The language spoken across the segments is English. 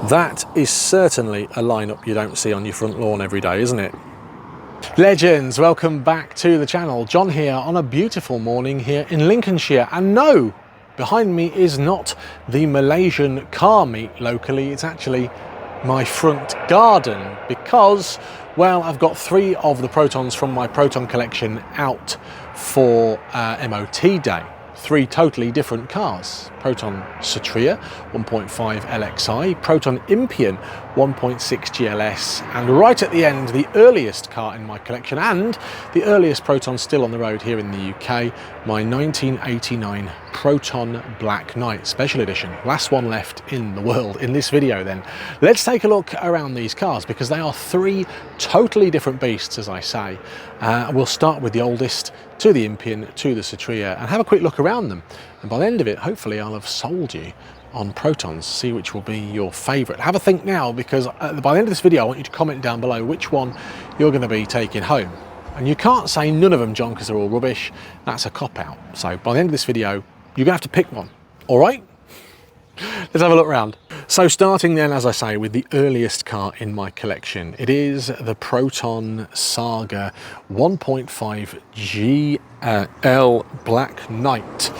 That is certainly a lineup you don't see on your front lawn every day, isn't it? Legends, welcome back to the channel. John here on a beautiful morning here in Lincolnshire. And no, behind me is not the Malaysian car meet locally, it's actually my front garden because, well, I've got 3 of the Protons from my Proton collection out for MOT day. 3 totally different cars. Proton Satria 1.5 LXI, Proton Impian 1.6 GLS, and right at the end, the earliest car in my collection and the earliest Proton still on the road here in the UK, my 1989 Proton Black Knight Special Edition. Last one left in the world in this video then. Let's take a look around these cars because they are 3 totally different beasts, as I say. We'll start with the oldest, to the Impian, to the Satria, and have a quick look around them. And by the end of it, hopefully I'll have sold you on Protons, see which will be your favourite. Have a think now, because by the end of this video I want you to comment down below which one you're going to be taking home. And you can't say none of them, John, because they're all rubbish. That's a cop-out. So by the end of this video, you're going to have to pick one. All right? Let's have a look around. So starting then, as I say, with the earliest car in my collection, it is the Proton Saga 1.5 GL Black Knight.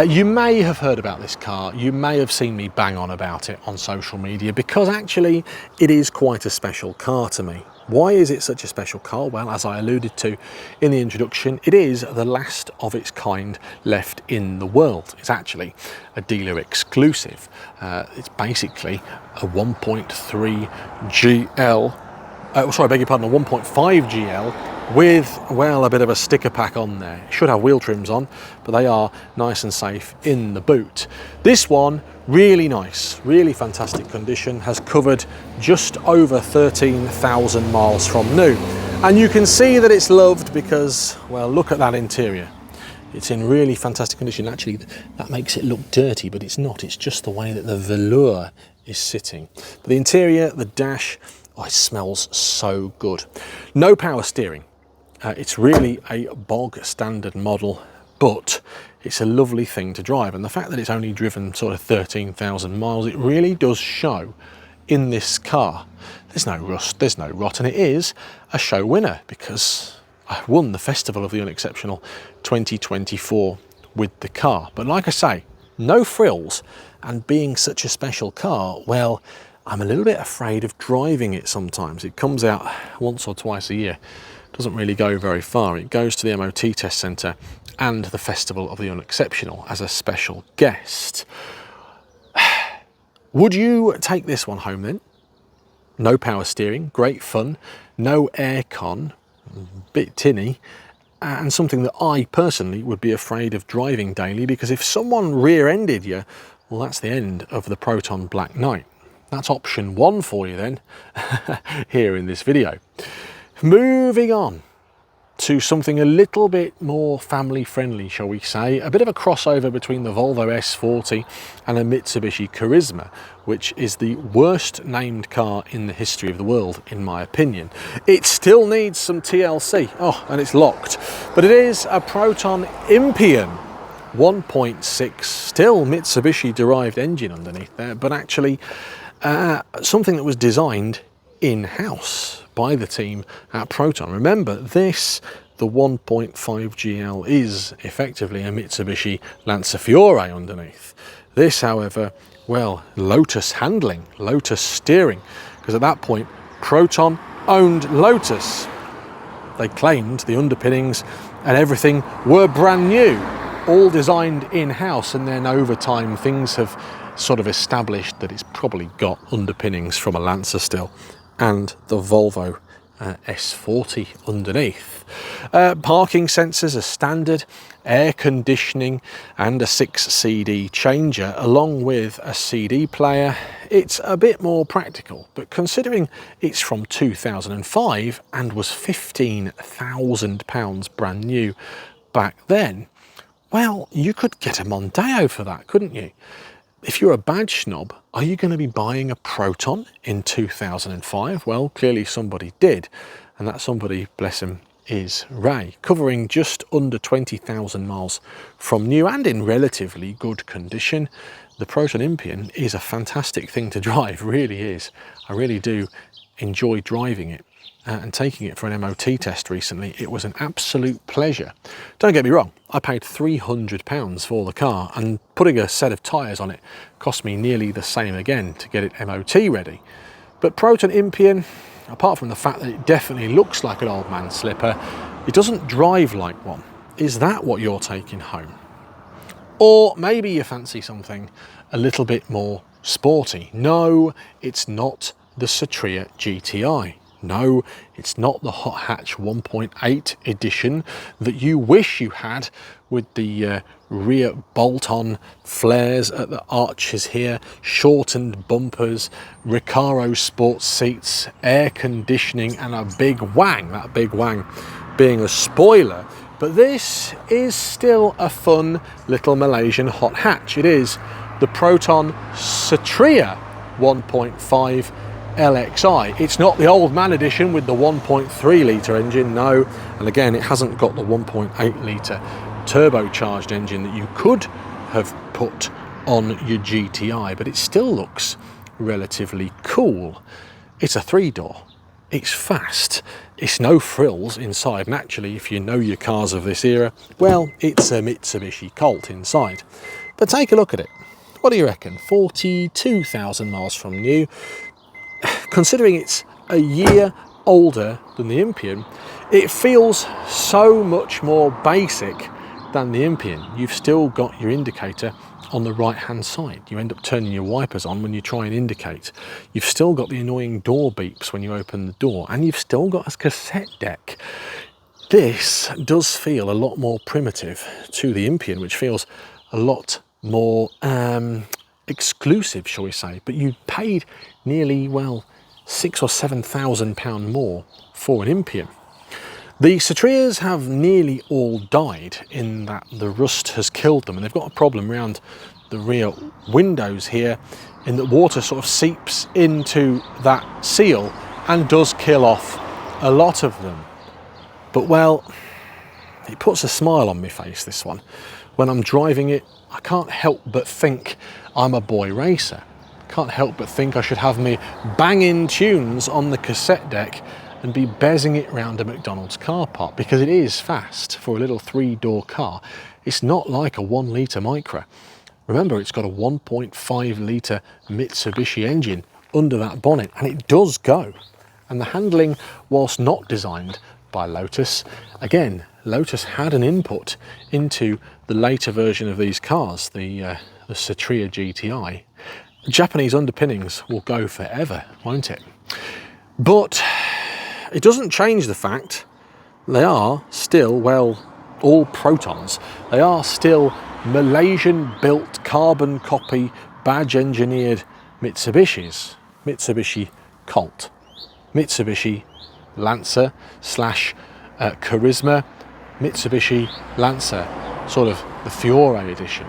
You may have heard about this car, you may have seen me bang on about it on social media, because actually it is quite a special car to me. Why is it such a special car? Well, as I alluded to in the introduction, it is the last of its kind left in the world. It's actually a dealer exclusive. It's basically a 1.3 GL, sorry, I beg your pardon, a 1.5 GL with, well, a bit of a sticker pack on there. It should have wheel trims on, but they are nice and safe in the boot. This one, really nice, really fantastic condition, has covered just over 13,000 miles from new. And you can see that it's loved because, well, look at that interior. It's in really fantastic condition. Actually, that makes it look dirty, but it's not. It's just the way that the velour is sitting. But the interior, the dash, oh, it smells so good. No power steering. It's really a bog standard model, but it's a lovely thing to drive. And the fact that it's only driven sort of 13,000 miles, it really does show in this car. There's no rust, there's no rot, and it is a show winner because I won the Festival of the Unexceptional 2024 with the car. But like I say, no frills, and being such a special car, well, I'm a little bit afraid of driving it sometimes. It comes out once or twice a year. Doesn't really go very far. It goes to the MOT test centre and the Festival of the Unexceptional as a special guest. Would you take this one home then? No power steering, great fun, no aircon, bit tinny, and something that I personally would be afraid of driving daily, because if someone rear-ended you, well, that's the end of the Proton Black Knight. That's option 1 for you then, here in this video. Moving on to something a little bit more family friendly, shall we say, a bit of a crossover between the Volvo S40 and a Mitsubishi Charisma, which is the worst named car in the history of the world, in my opinion. It still needs some TLC, oh, and it's locked, but it is a Proton Impian 1.6, still Mitsubishi derived engine underneath there, but actually something that was designed in-house by the team at Proton. Remember, this, the 1.5 GL, is effectively a Mitsubishi Lancer Fiore underneath. This, however, well, Lotus handling, Lotus steering, because at that point, Proton owned Lotus. They claimed the underpinnings and everything were brand new, all designed in-house, and then over time things have sort of established that it's probably got underpinnings from a Lancer still, and the Volvo S40 underneath. Parking sensors are standard, air conditioning and a 6 CD changer along with a CD player. It's a bit more practical, but considering it's from 2005 and was £15,000 brand new back then, well, you could get a Mondeo for that, couldn't you? If you're a badge snob, are you going to be buying a Proton in 2005? Well, clearly somebody did, and that somebody, bless him, is Ray, covering just under 20,000 miles from new and in relatively good condition. the Proton Impian is a fantastic thing to drive, really is. I really do enjoy driving it and taking it for an MOT test recently. It was an absolute pleasure. Don't get me wrong, I paid £300 for the car, and putting a set of tyres on it cost me nearly the same again to get it MOT ready. But Proton Impian, apart from the fact that it definitely looks like an old man slipper, it doesn't drive like one. Is that what you're taking home? Or maybe you fancy something a little bit more sporty. No, it's not the Satria GTI. No, it's not the hot hatch 1.8 edition that you wish you had, with the rear bolt-on flares at the arches here, shortened bumpers, Recaro sports seats, air conditioning, and a big wang, that big wang being a spoiler. But this is still a fun little Malaysian hot hatch. It is the Proton Satria 1.5 LXI. It's not the old man edition with the 1.3 litre engine, no. And again, it hasn't got the 1.8 litre turbocharged engine that you could have put on your GTI, but it still looks relatively cool. It's a 3-door. It's fast. It's no frills inside, and actually, if you know your cars of this era, well, it's a Mitsubishi Colt inside. But take a look at it. What do you reckon? 42,000 miles from new. Considering it's a year older than the Impian, it feels so much more basic than the Impian. You've still got your indicator on the right hand side. You end up turning your wipers on when you try and indicate. You've still got the annoying door beeps when you open the door, and you've still got a cassette deck. This does feel a lot more primitive to the Impian, which feels a lot more exclusive, shall we say. But you paid nearly, well, £6,000 or £7,000 more for an Impian. The Satrias have nearly all died in that the rust has killed them, and they've got a problem around the rear windows here in that water sort of seeps into that seal and does kill off a lot of them. But well, it puts a smile on my face, this one. When I'm driving it, I can't help but think I'm a boy racer. Can't help but think I should have me banging tunes on the cassette deck and be bezzing it round a McDonald's car park, because it is fast for a little 3-door car. It's not like a 1 litre Micra. Remember, it's got a 1.5 litre Mitsubishi engine under that bonnet, and it does go. And the handling, whilst not designed by Lotus, again, Lotus had an input into the later version of these cars, the Satria GTI. Japanese underpinnings will go forever, won't it? But it doesn't change the fact they are still, well, all Protons. They are still Malaysian-built, carbon copy, badge-engineered Mitsubishis. Mitsubishi Colt, Mitsubishi Lancer slash Charisma, Mitsubishi Lancer, sort of the Fiore edition.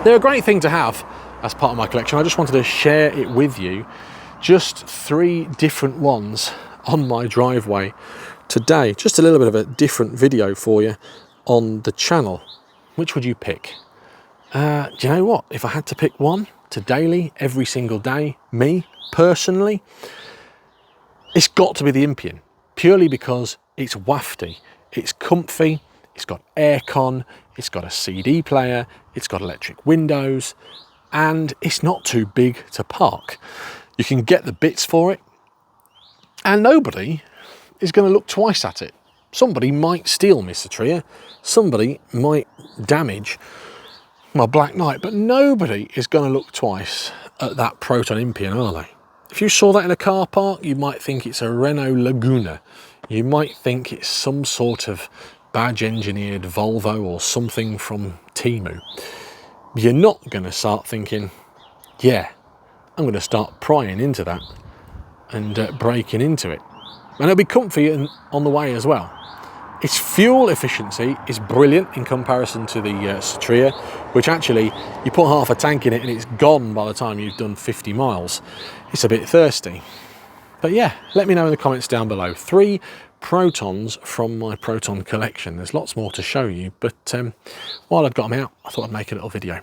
They're a great thing to have as part of my collection. I just wanted to share it with you. Just 3 different ones on my driveway today. Just a little bit of a different video for you on the channel. Which would you pick? Do you know what? If I had to pick one to daily, every single day, me personally, it's got to be the Impian, purely because it's wafty, it's comfy, it's got aircon, it's got a CD player, it's got electric windows, and it's not too big to park. You can get the bits for it, and nobody is going to look twice at it. Somebody might steal my Satria, somebody might damage my Black Knight, but nobody is going to look twice at that Proton Impian, are they? If you saw that in a car park, you might think it's a Renault Laguna. You might think it's some sort of badge-engineered Volvo or something from Temu. You're not going to start thinking, yeah, I'm going to start prying into that and breaking into it. And it'll be comfy on the way as well. Its fuel efficiency is brilliant in comparison to the Satria, which actually, you put half a tank in it and it's gone by the time you've done 50 miles. It's a bit thirsty. But yeah, let me know in the comments down below. 3 Protons from my Proton collection. There's lots more to show you, but while I've got them out, I thought I'd make a little video.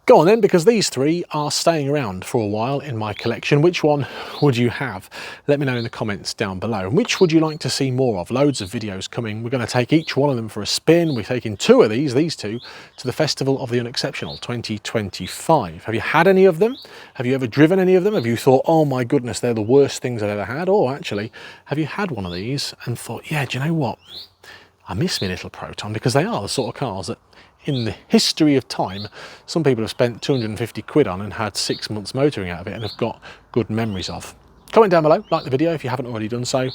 Go on then, because these three are staying around for a while in my collection. Which one would you have? Let me know in the comments down below. And which would you like to see more of? Loads of videos coming. We're going to take each one of them for a spin. We're taking two of these two, to the Festival of the Unexceptional 2025. Have you had any of them? Have you ever driven any of them? Have you thought, oh my goodness, they're the worst things I've ever had? Or actually, have you had one of these and thought, yeah, do you know what? I miss my little Proton, because they are the sort of cars that in the history of time, some people have spent 250 quid on and had 6 months motoring out of it and have got good memories of. Comment down below, like the video if you haven't already done so.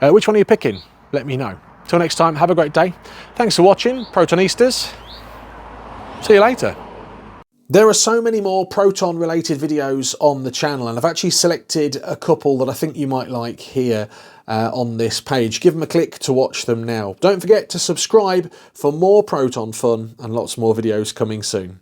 Which one are you picking? Let me know. Till next time, have a great day. Thanks for watching, Protonistas. See you later. There are so many more Proton related videos on the channel, and I've actually selected a couple that I think you might like here on this page. Give them a click to watch them now. Don't forget to subscribe for more Proton fun and lots more videos coming soon.